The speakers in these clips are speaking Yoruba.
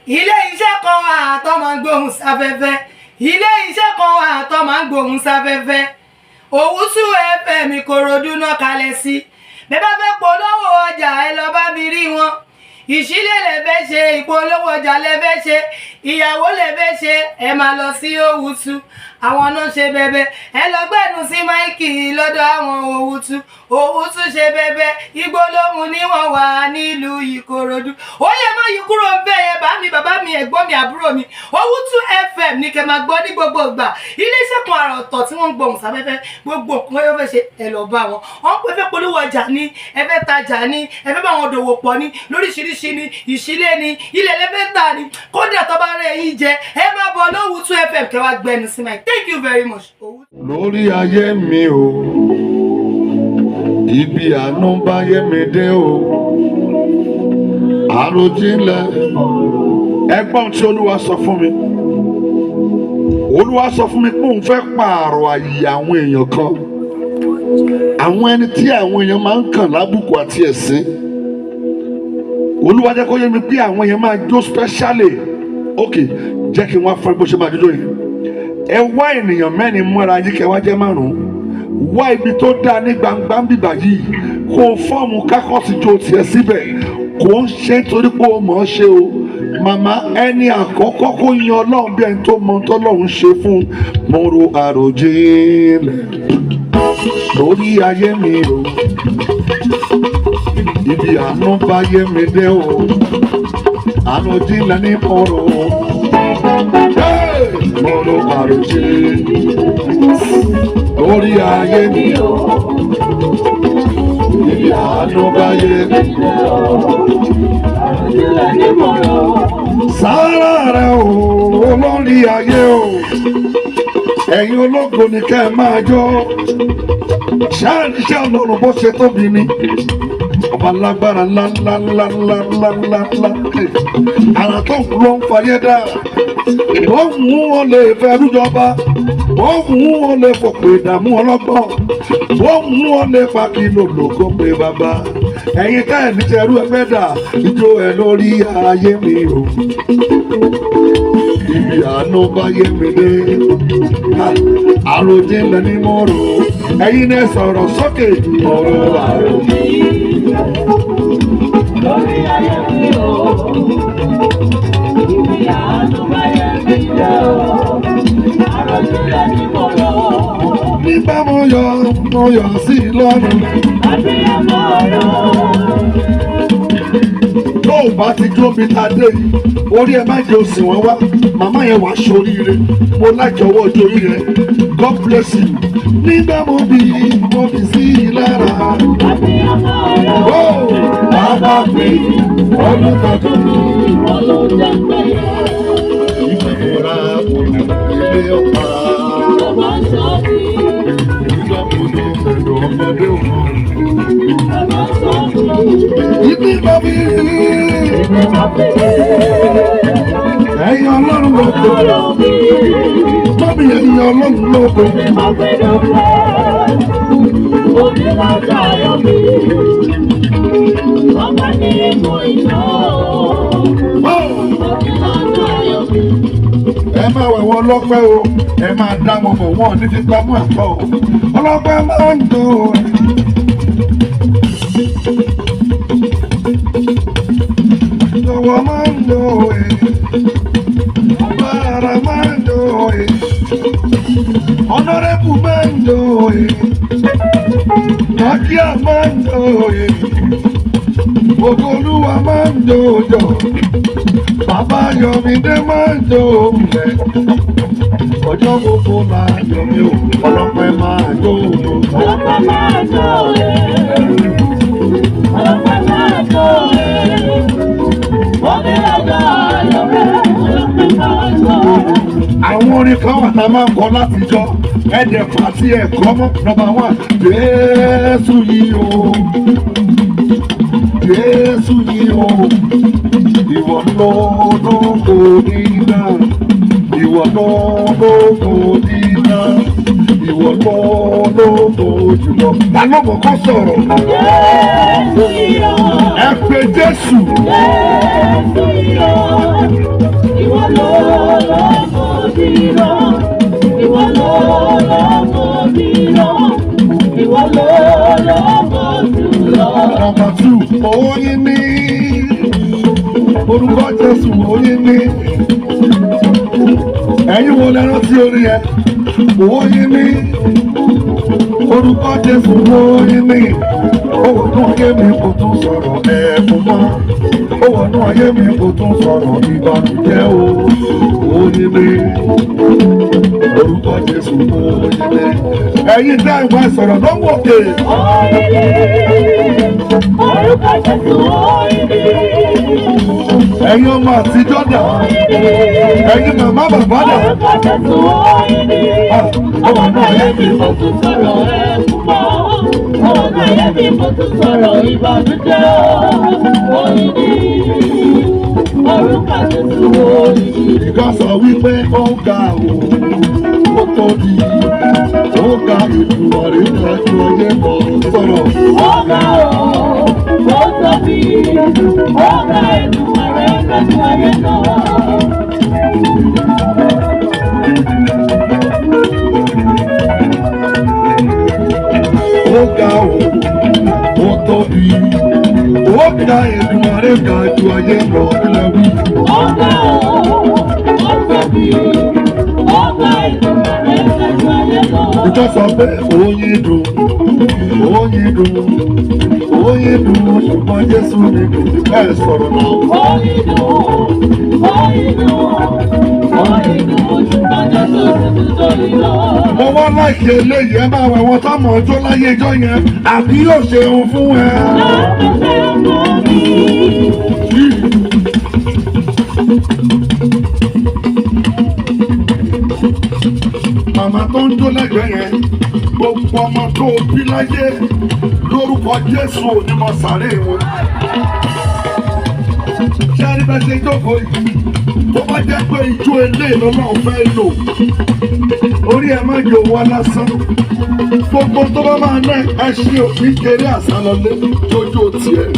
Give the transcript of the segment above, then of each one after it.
ilé iṣẹ́ kan wà tó máa ń gbóhùn sáfẹ́fẹ́ ilé iṣẹ́ kan wà tó máa ń gbóhùn sáfẹ́fẹ́ Owutu FM Ìkòròdú náà kalẹ̀ sí bẹ́ẹ̀ bá fẹ́ polówó ọjà ẹ lọ bá mi rí wọn ìṣílẹ̀ lẹ fẹ́ ṣe ìpolówó ọjà lẹ fẹ́ ṣe ìyàwó lẹ fẹ́ ṣe ẹ máa lọ sí Owutu àwọn náà ṣe bẹ̀bẹ̀ ẹ lọ gbẹ́nu sí máìkì lọ́dọ̀ àwọn Owutu ṣe bẹ̀bẹ̀ ìgbólóhùn ni wọ́n wà nílùú Ìkòròdú ó yẹ má yí kúrò bẹ́ẹ̀ yẹn bá mi bàbá mi ẹ̀gbọ́n mi àbúrò mi Owutu FM ní kẹ́ máa gbọ́ ní gbogbo ìgbà iléeṣẹ́ kan àrà ọ̀tọ̀ tí wọ́n ń gbóhùn sáfẹ́fẹ́ gbogbo nǹkan yóò fẹ́ ṣe ẹ lọ bá wọn wọ́n pẹ́ fẹ́ polówó ọjà ní ẹ fẹ́ tajà ní ẹ fẹ́ bá wọn dòwò pọ̀ ní lóríṣiríṣi ní ìṣílẹ̀ ní ilẹ̀ lẹ́fẹ́ tà ní kódà tó bá rẹ̀ yín jẹ ẹ máa bọ̀ Owutu FM kẹ́ wá gbẹnu sí máa thank you very much. Lórí ayé mi o ibi àánú bá yé mi dé o àròjinlẹ̀ ẹgbọ́n tí Olúwa sọ fún mi Olúwa sọ fún mi pé òun fẹ́ pààrọ̀ àyè àwọn èèyàn kan àwọn ẹni tí àwọn èèyàn máa ń kàn lábùkù àti ẹ̀sín Olúwa jẹ́ kó yé mi pé àwọn èèyàn máa jó specially ok jẹ́ kí wọ́n fún bó ṣe máa jójó yìí ẹ wá ènìyàn mẹ́rin mọ́ra yìí kẹ́ wá jẹ́ márùn-ún wá ibi tó dáa ní gbangba ń bìbà yìí kó fọ́ọ̀mù kákọ́sì jó tiẹ̀ síbẹ̀ kò ń ṣe nítorí pé ó mọ̀ ọ́ ṣe o màmá ẹni àkọ́kọ́ kó yan Ọlọ́run bí ẹni tó mọ tọ́lọ́run ṣe fún mo ro àròjinlẹ̀ lórí ayé mi o ibi àánú bá yé mi dé o àròjinlẹ̀ ní mo ro mo àròjinlẹ̀ lórí ayé mi o ibi àánú bá yé mi dé o àròjinlẹ̀ ní mo ro. Sára rẹ̀ o lórí ayé o ẹ̀yin ológo ni ká ẹ máa jó ṣáà níṣẹ́ Ọlọ́run bó ṣe tóbi ni ọba lágbára ńláńláńláńláńláńlá àrà tó kù ló ń fayé dá ó mú wọn lè fẹrú jọba ó mú wọn lè fòpè ìdààmú ọlọ́gbọ́n ó mú wọn lè pa kí lòlòkó pé bàbá ẹ̀yin ká ẹ̀ níṣẹ́rú ẹgbẹ́ dà ijó ẹ̀ lórí ayé mi o ibi àánú bá yé mi dé àròjinlẹ̀ ní mo rò ẹ̀yin náà sọ̀rọ̀ sókè ọ̀rọ̀ àròjinlẹ̀ lórí ayé mi o ibi àánú bá yé mi dé o àròjinlẹ̀ ní mo rò. Nígbà mo yọ̀ sí lọ́rùn. Abiyamọ ọ̀rọ̀. Tó o bá ti jó mi ta dé yìí, orí ẹ má jẹ́ òsì wọn wá. Màmá yẹn wàá ṣoríire. Mo lájọwọ́ ojórí rẹ̀. God bless you. Nígbà mo bì sí i lára. Abiyamọ ọ̀rọ̀. Ó bàbá pé ọdún tọdún mi. Olùjẹ́pẹ̀yẹ. Ìgbàgbọ́ra òun ilé ọ̀pá. Bàbá sọ́ọ̀tì. Ìgbàgbọ́dọ̀ ẹ̀rọ ọmọdé òun. Bàbá sọ́ọ̀tì. Ibi bàbí. Ibi bàbí. Ẹ̀yin Ọlọ́run ló kó. Bàbí ẹ̀yin Ọlọ́run ló kó. Ibi bàbí ló fẹ́. Omi máa ń tayọ̀ mi. Ọba ní ìmọ̀ ìná. Omi máa ń tayọ̀ mi. Ẹ máa wẹ̀ wọ́n lọ́pẹ́ o, ẹ máa dá wọn mọ̀ wọ́n ní fipá mú ẹ̀kọ́ o. Ọlọ́pẹ́ máa ń dùn o. Ìjọwọ́ máa ń dùn o. Bàrà máa ń dùn o. Ọ̀nàrẹ́bù máa ń dùn o. Mákíà máa ń dùn o. Gbogbo Olúwa máa ń dùn o jọ. Bàbá Yọ̀mídé máa ń jó lẹ̀. Ọjọ́ gbogbo máa yọ̀mí o, ọlọ́pẹ́ máa jó o. Ọlọ́pẹ́ máa jó lẹ̀. Ọlọ́pẹ́ máa jó lẹ̀. Omi lọ́jọ́ ayọ̀ rẹ̀. Ọlọ́pẹ́ máa jó lẹ̀. Àwọn orin kan wà tá a máa ń kọ látijọ́. Ẹ̀dẹ̀ pàtí ẹ̀kọ́ mọ́ nọ́mbà 1. Jésù yìí o. Jésù yìí o. Ìwọ lógo dídá, ìwọ lógo dídá, ìwọ lógo jùlọ. Ta ló mọ̀ kó sọ̀rọ̀? Jésù yìí o. Ẹ pé Jésù. Jésù yìí o. Number 2, oyin ní. Orúkọ Jésù oyin ní. Ẹ̀yin wo lẹ́rán tí orí yẹn? Oyin ní. Orúkọ Jésù oyin ní. Owó náà ayé mi kò tún sọ̀rọ̀ ẹ̀fún mọ́. Owó náà ayé mi kò tún sọ̀rọ̀ ìbànújẹ́ o. Oyin ní. Orúkọ Jésù oyin ní. Ẹ̀yin dá ìwà ìsọ̀rọ̀ lọ́wọ́ òkè. Oyin ní. Orúkọ Jésù oyin ní. Ẹ̀yin ọmọ àtijọ́ dà. Ẹ̀yin màmá bàbá dà. Orúkọ Jésù oyin ní. Owó náà ayé mi kò tún sọ̀rọ̀ ẹ̀fún mọ́. Owó náà ayé mi kò tún sọ̀rọ̀ ìbànújẹ́ o. Oyin ní. Orúkọ Jésù oyin ní. Ìka sọ wípé ó ga o, ó tóbi, ó ga ìdùnnàrí ìdájọ́ ayé mọ̀ sọ̀rọ̀. Ó ga o, ó tóbi, ó ga ìdùnnàrí ìdájọ́ ayé náà. Ó ga o, ó tóbi, ó ga ìdùnnàrí ìdájọ́ ayé mọ̀ ilẹ̀ wí. Ó ga o, ó tóbi, ó ga ìdùnnàrí ìdájọ́ ayé náà. Ìjọ sọ pé oyin dùn, oyin dùn, oyin dùn, ṣùgbọ́n Jésù ni dùn. Ẹ sọ̀rọ̀ náà. Oyin dùn, oyin dùn, oyin dùn, ṣùgbọ́n Jésù ti tún sórí lọ. Mo wá láìkí eléyìí ẹ máa wẹ̀ wọ́n tá mọ̀ ọjọ́ láyé ẹjọ́ yẹn àbí yóò ṣeun fún ẹ. Màmá tó ń jó lẹ́gbẹ̀ẹ́ yẹn, gbogbo ọmọ tó bí láyé lórúkọ Jésù onímọ̀ sàré wọn. Ṣé ẹni bẹ́ẹ̀ ṣe jókòó yìí? Tó bá jẹ́ pé ijó eléyìí lọ́nà fẹ́ lò, orí ẹ má jò wá lásán. Gbogbo tó bá máa ná ẹ ṣe òfin kéré àsálọlé jójó tiẹ̀.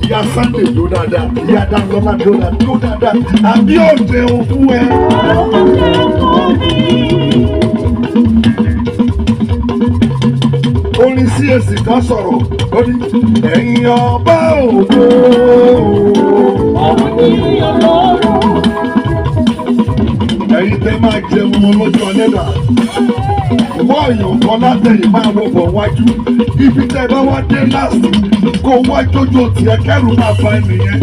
Ìyá Sunday jó dáadáa, ìyá Dáńlọ́lá jó dáadáa, àbí òde òun fún ẹ. Orin CAC kan sọ̀rọ̀, ó ní ẹ̀yin ọba ògo. Ẹ̀yin tẹ́ máa jẹun wọn lọ́jọ́ ọlẹ́dà. Wọ́n èèyàn kan látẹ̀yìn máa wọ bọ̀ wájú. Ibi tẹ́ bá wá dé láti kó wá jójó tiẹ̀ kẹ́rù máa fa ènìyàn.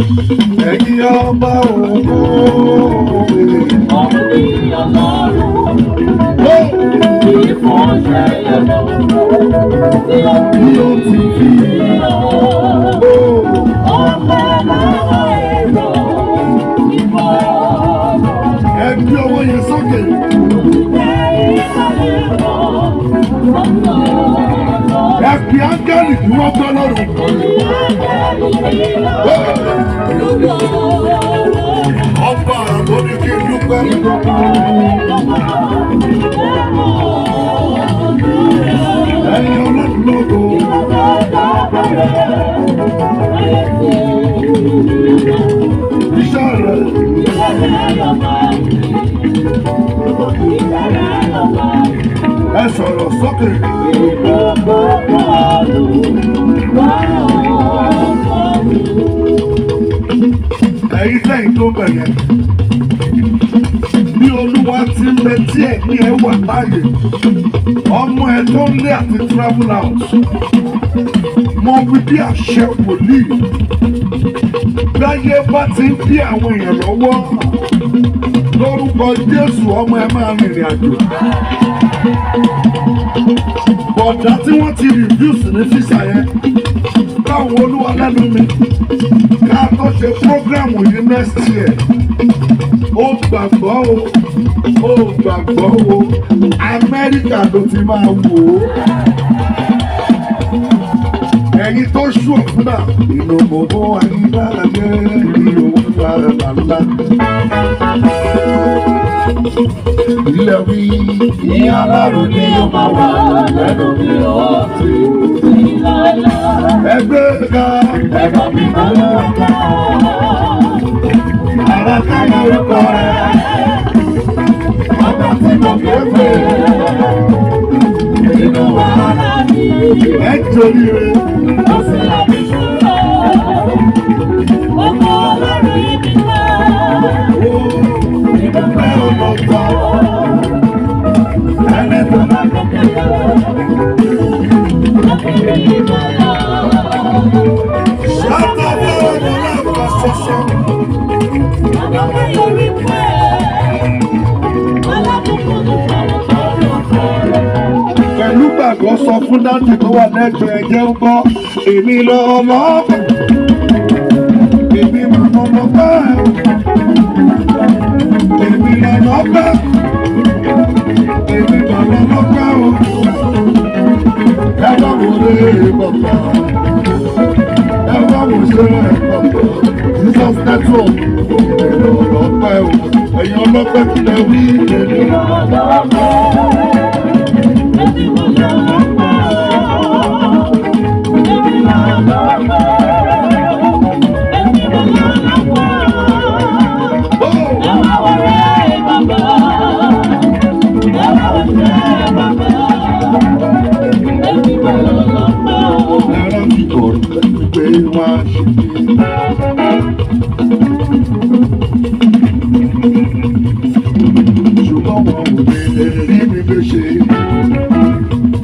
Ẹ̀yin ọba ògo. Bí ó ti fi ẹgbẹ́ owó yẹn sókè. Ẹ̀pì áńgẹ́lì tí wọ́n gbọ́ lọ́rùn. Ọba àbò ní kí n dúpẹ́. Ẹ̀yin ọlọ́run lógo. Iṣẹ́ rẹ̀. Ẹ sọ̀rọ̀ sókè. Ẹ̀yin lẹ́yìn tó bẹ̀yẹn. Bí Olúwa ti ń bẹ tí ẹ̀mí ẹ wà láàyè, ọmọ ẹ tó ń lé àti travel out. Mo wí bí àṣẹ wòlíì. Láyé bá ti ń bí àwọn èèyàn lọ́wọ́. Lórúkọ Jésù ọmọ ẹ máa rìnrìn àjò. Bọ̀dá tí wọ́n ti rìdíùsì ní físà yẹn. Káwọn Olúwa lẹ́nu mi. Ká tó ṣe prógrámù yìí next year. Ó gbàgbọ́ o. Ó gbàgbọ́ o. Amẹ́ríkà ló ti máa wò ó. Ẹ̀yin tó ṣú òfúnà. Inú gbogbo àyíká yẹ ìlú ńlá. Ilẹ̀ wí. Ìyá Ọlọ́run ni ó máa wà lẹ́nu mi ó ti ìlànà. Ẹgbẹ́ ga. Ẹ̀kọ́ mi máa ń lọ́ta. Ara káyọ̀ orúkọ rẹ̀. Ọba tí mo fi ń pè é. Inú wàhálà mi. Ẹ torí rẹ̀. Ó sì láti ṣe. Ọmọ ọlọ́run yìí mi ká. Ìbọ̀pẹ́ ọlọ́gbà. Ẹni tó bá kẹ́kẹ́ lọ. Lọ́kẹ́rẹ́ ìbọn lọ. Ṣàtọ̀ fún ọmọ náà ṣoṣo. Ọlọ́kẹ́ yorí pẹ́. Alábùkún ló fọwọ́ fọwọ́. Pẹ̀lú gbàgbọ́ sọ fún dáńtì tó wà lẹ́gbẹ̀ẹ́ ẹ̀jẹ̀ ń gbọ́. Èmi lọ ọlọ́pàá. Èmi màmá ọlọ́pàá. Èmi lọ ọlọ́pàá. Èmi màmá ọlọ́pàá o. Ẹ bá wò lé bàbá. Ẹ bá wò ṣe bàbá. Jesus network. Èmi lọ ọlọ́pàá o. Ẹ̀yin ọlọ́pàá kìlẹ̀ wí. Èmi lọ ọlọ́pàá.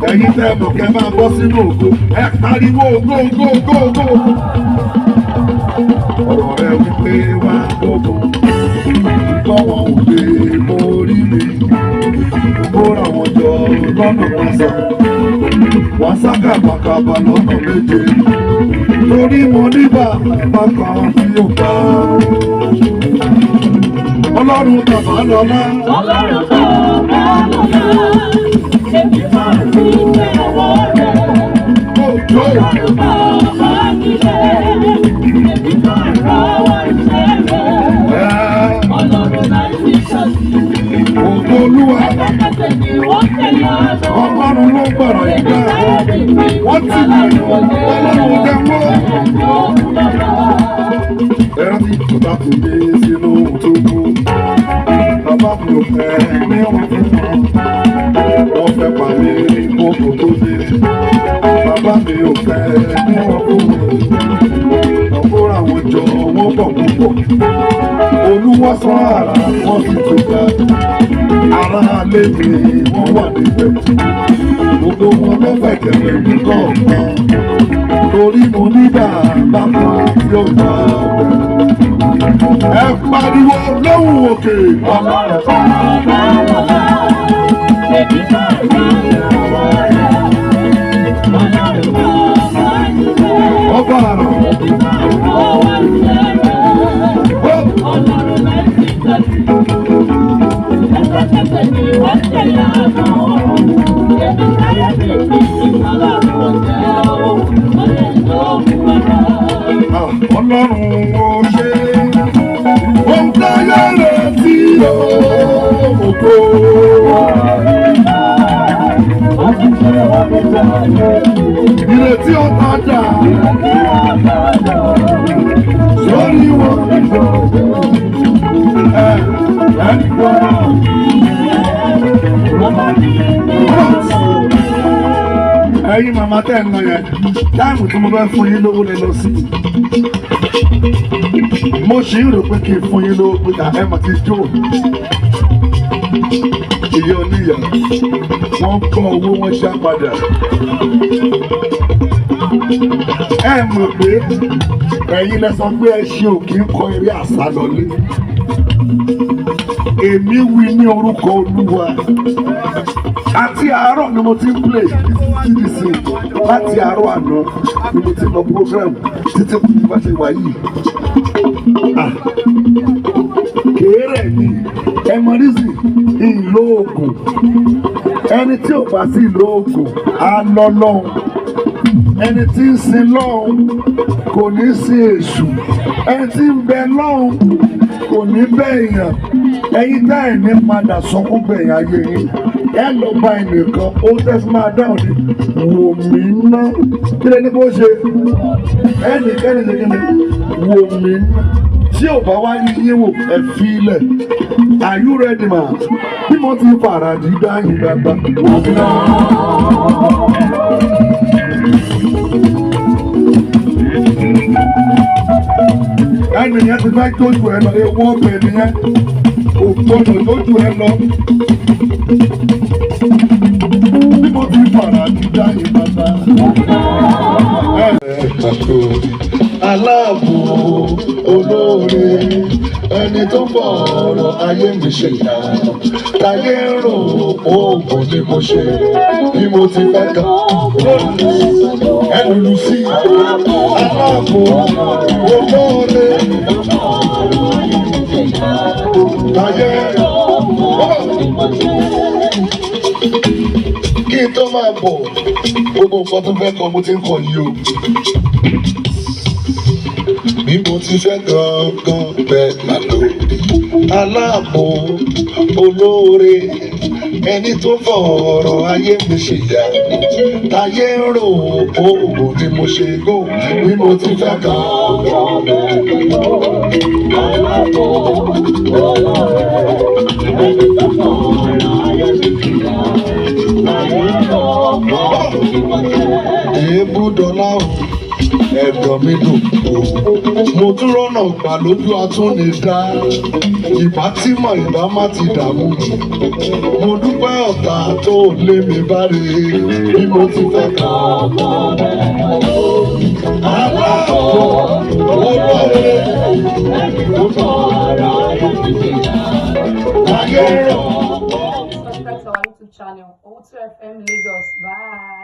Ẹ̀yin tẹ́ mọ̀ kẹ́ máa bọ́ sínú ògo, ẹ pariwo ògo ògo ògo ògo. Ọ̀rọ̀ rẹ̀ wípé wá gbogbo, tọ́wọ́ òde mo rí mi. Ó ra wọn jọ lọ́nà pàṣà, wọ́n sá kàbàkàbà lọ́nà méje. Torí mo ní bàbá kan tí ó bá. Ọlọ́run bàbá lọ́lá. Ọlọ́run bàbá lọ́lá. Èmi máa ń fi ìfẹ́ ọwọ́ rẹ̀. Ọlọ́run bàbá nílẹ̀. Èmi máa ń rọwọ́ ìfẹ́ rẹ̀. Ọlọ́run náà ń fi ṣọ́ọ̀ṣì. Ògo Olúwa. Ẹgbẹ́kẹ̀sẹ̀ ni wọ́n tẹ̀lé àná. Ọlọ́run ló gbọ̀rọ̀ ìgbà. Wọ́n ti mú Ọlọ́run jẹ wọ́n. Ẹ̀rọ ti kọ̀tà tó dé sínú tó kú. Bàbá mi ò fẹ́ ní wọ́n fún wọn. Wọ́n fẹ́ pàdé kókò tó dé. Bàbá mi ò fẹ́ ní wọ́n fún wọn. Ọ̀pọ̀ra wọn jọ wọ́n pọ̀ púpọ̀. Olúwa sọ ara wọ́n sì tó ga. Ará alẹ́ mi wọ́n wà níbẹ̀. Gbogbo wọn ló fẹ́ kẹ̀lẹ́ ní kọ̀ọ̀kan. Torí mo ní bàbá kan tí ó gbà bẹ̀. Ẹ pariwo lóhùn òkè. Ọlọ́run bàbá lọ́lá. Èmi máa ń fi ìfẹ́ ọwọ́ rẹ̀. Ọlọ́run bàbá nílẹ̀. Ọba àrà. Èmi máa ń rọwọ́ ìfẹ́ rẹ̀. Ọlọ́run náà ń fi ṣọ́ọ̀ṣì. Ẹgbẹ́kẹ̀sẹ̀ ni wọ́n tẹ̀lé àná. Èmi láyé mi fi Ọlọ́run ò jẹ́ o. Ó lè tó fún bàbá. Ọlọ́run ò ṣe. Ohun táyà rẹ̀ tí ó ògo. Ìrètí ọ̀tá dà. Sórí wọn. Ẹ̀yin màmá tẹ́ ń lọ yẹn, táìmù tí mo bẹ́ fún yín lówó lẹ lọ sí. Mo ṣì ń rò pé kí n fún yín lówó pé àẹ́mọ̀ ti jó. Ìyá oníyà, wọ́n kọ́ owó wọn ṣá padà. Ẹ mọ̀ pé ẹ̀yin lẹ sọ pé ẹ ṣe òkè ń kọ eré àsálọlé. Èmi wí ní orúkọ Olúwa. Àti àárọ̀ ni mo ti ń play TDC. Láti àárọ̀ àná ni mo ti lọ program títí kò ní bá ṣe wà yìí. Kéré ni ẹmọrísì ìlò oògùn. Ẹni tí ò bá sí ìlò oògùn á lọ lọ́hùn. Ẹni tí ń sin lọ́hùn kò ní sí èṣù. Ẹni tí ń bẹ lọ́hùn kò ní bẹ́ èèyàn. Ẹ̀yin tá ẹ̀ ní padà sọkún gbẹ̀yìn ayé yín. Ẹ lọ bá ẹnìkan ó tẹ́sí máa dáhùn ní wò mí ná. Kí lè ní bó ṣe? Ẹnìkẹ́ni ṣe kí ni? Wò mí ná. Tí ò bá wá ní yín wò ẹ fi ilẹ̀. Are you ready ma? Bí mo ti fara dì dáhùn gbàgbà. Wò mí ná. ẹnìyẹn ti fẹ́ tójú ẹ lọ ewu ọbẹ̀ nìyẹn kò gbọdọ̀ tójú ẹ lọ. bí mo ti fara dídá yìí bàbá. aláàbò olóore ẹni tó bọ̀ ọ̀rọ̀ ayé mi ṣe yá táyé ń rò oògùn ni mo ṣe bí mo ti fẹ́ kàn ẹlùlù sí aláàbò olóore táyé kí n tó máa bọ̀ gbogbo nǹkan tó fẹ́ kọ mo ti ń kọ yìí o. Bí mo ti fẹ́ gangan bẹ́ẹ̀ máa lòdì. Aláàbò olóore ẹni tó fọ̀rọ̀ ayé mi ṣe yá. Táyé ń rò oògùn ni mo ṣe gò. Bí mo ti fẹ́ gangan bẹ́ẹ̀ máa lòdì. Aláàbò olóore ẹni tó fọ̀rọ̀ ayé mi ṣe yá. Táyé ń rò oògùn ni mo ṣe. Èébú dọ́là o. Ẹ̀dọ̀ mi dùn mo tún rọ́nà gbà lójú atúnidá ìbá tí mọ̀ ìbá má ti dààmú mo dúpẹ́ ọ̀tá tó lé mi bá rè bí mo ti fẹ́ kà aláàbò olóore ẹni tó fọ̀rọ̀ ayé mi ṣe yá ayé rọ̀. Subscribe to our YouTube channel, O2FM Lagos. Bye.